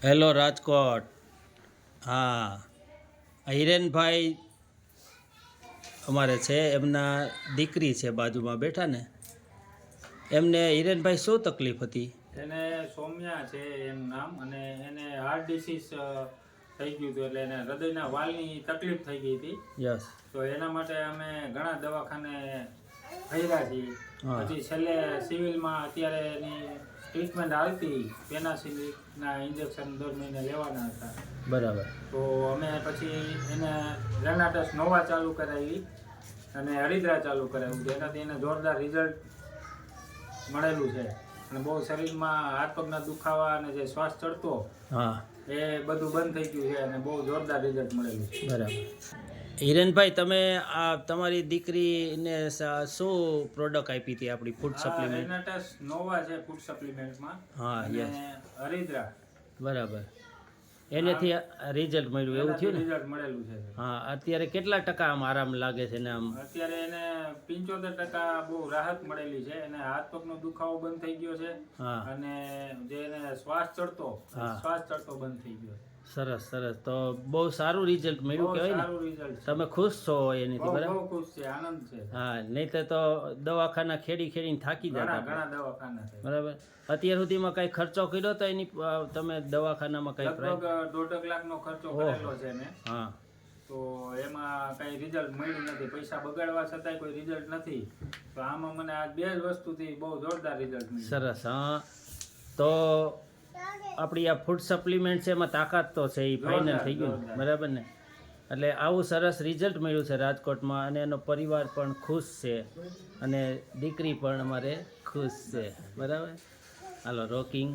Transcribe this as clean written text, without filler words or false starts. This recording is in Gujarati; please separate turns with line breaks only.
હેલો રાજકોટ. હા, હિરેનભાઈ અમારે છે, એમના દીકરી છે બાજુમાં બેઠા ને, એમને હિરેનભાઈ શું તકલીફ હતી?
એને સૌમ્યા છે એનું નામ, અને એને હાર્ટ ડિસીઝ થઈ ગયું હતું, એટલે એને હૃદયના વાલ્વની તકલીફ થઈ ગઈ હતી.
યસ.
તો એના માટે અમે ઘણા દવાખાને ફર્યા છીએ. પછી છેલ્લે સિવિલમાં અત્યારે એની ટ્રીટમેન્ટ હાલતી, પેનાસિલિકના ઇન્જેક્શન દર મહિને લેવાના હતા.
બરાબર.
તો અમે પછી એને રેનાટસ નોવા ચાલુ કરાવી અને હરિદ્રા ચાલુ કરાવ્યું, જેનાથી એને જોરદાર રિઝલ્ટ મળેલું છે. અને બહુ શરીરમાં હાથ પગના દુખાવા અને જે શ્વાસ ચડતો,
હા,
એ બધું બંધ થઈ ગયું છે અને બહુ જોરદાર રિઝલ્ટ મળેલું છે.
બરાબર. હિરેનભાઈ, તમે આ તમારી દીકરીને શું પ્રોડક્ટ આપી હતી આપણી ફૂડ સપ્લિમેન્ટ?
રેનાટસ નોવા છે ફૂડ સપ્લિમેન્ટમાં.
હા, યસ.
હરિદ્રા.
બરાબર. એનેથી રિઝલ્ટ મળ્યું એવું થયું ને?
રિઝલ્ટ મળેલું છે.
હા, અત્યારે કેટલા ટકા આમ આરામ લાગે છે ને આમ?
અત્યારે એને 75% બહુ રાહત મળેલી છે. એને હાથ પગનો દુખાવો બંધ થઈ ગયો છે.
હા.
અને જે એને શ્વાસ ચડતો બંધ થઈ ગયો.
સરસ સરસ. તો બહુ સારું રિઝલ્ટ મળ્યું કહેવાય ને?
સારું રિઝલ્ટ.
તમે ખુશ છો એનીથી? બરાબર.
બહુ ખુશ છે, આનંદ છે.
હા, નહીં તો દવાખાના ખેડીને થાકી જતા.
ઘણા દવાખાના છે.
બરાબર. અત્યાર સુધીમાં કઈ ખર્ચો કર્યો તો એની તમે દવાખાનામાં કઈ?
લગભગ 1.5 લાખનો ખર્ચો કરેલો છે ને.
હા.
તો એમાં કઈ રિઝલ્ટ મળ્યું નથી. પૈસા બગાડવા છતાંય કોઈ રિઝલ્ટ નથી. તો આમાં મને આ બે જ વસ્તુથી બહુ જોરદાર રિઝલ્ટ મળ્યું.
સરસ. હા, તો આપણી આ ફૂડ સપ્લિમેન્ટ છે એમાં તાકાત તો છે, એ ફાઇનલ થઈ ગયું. બરાબર ને? એટલે આવું સરસ રિઝલ્ટ મળ્યું છે રાજકોટમાં, અને એનો પરિવાર પણ ખુશ છે, અને દીકરી પણ અમારે ખુશ છે. બરાબર. હાલો રોકિંગ.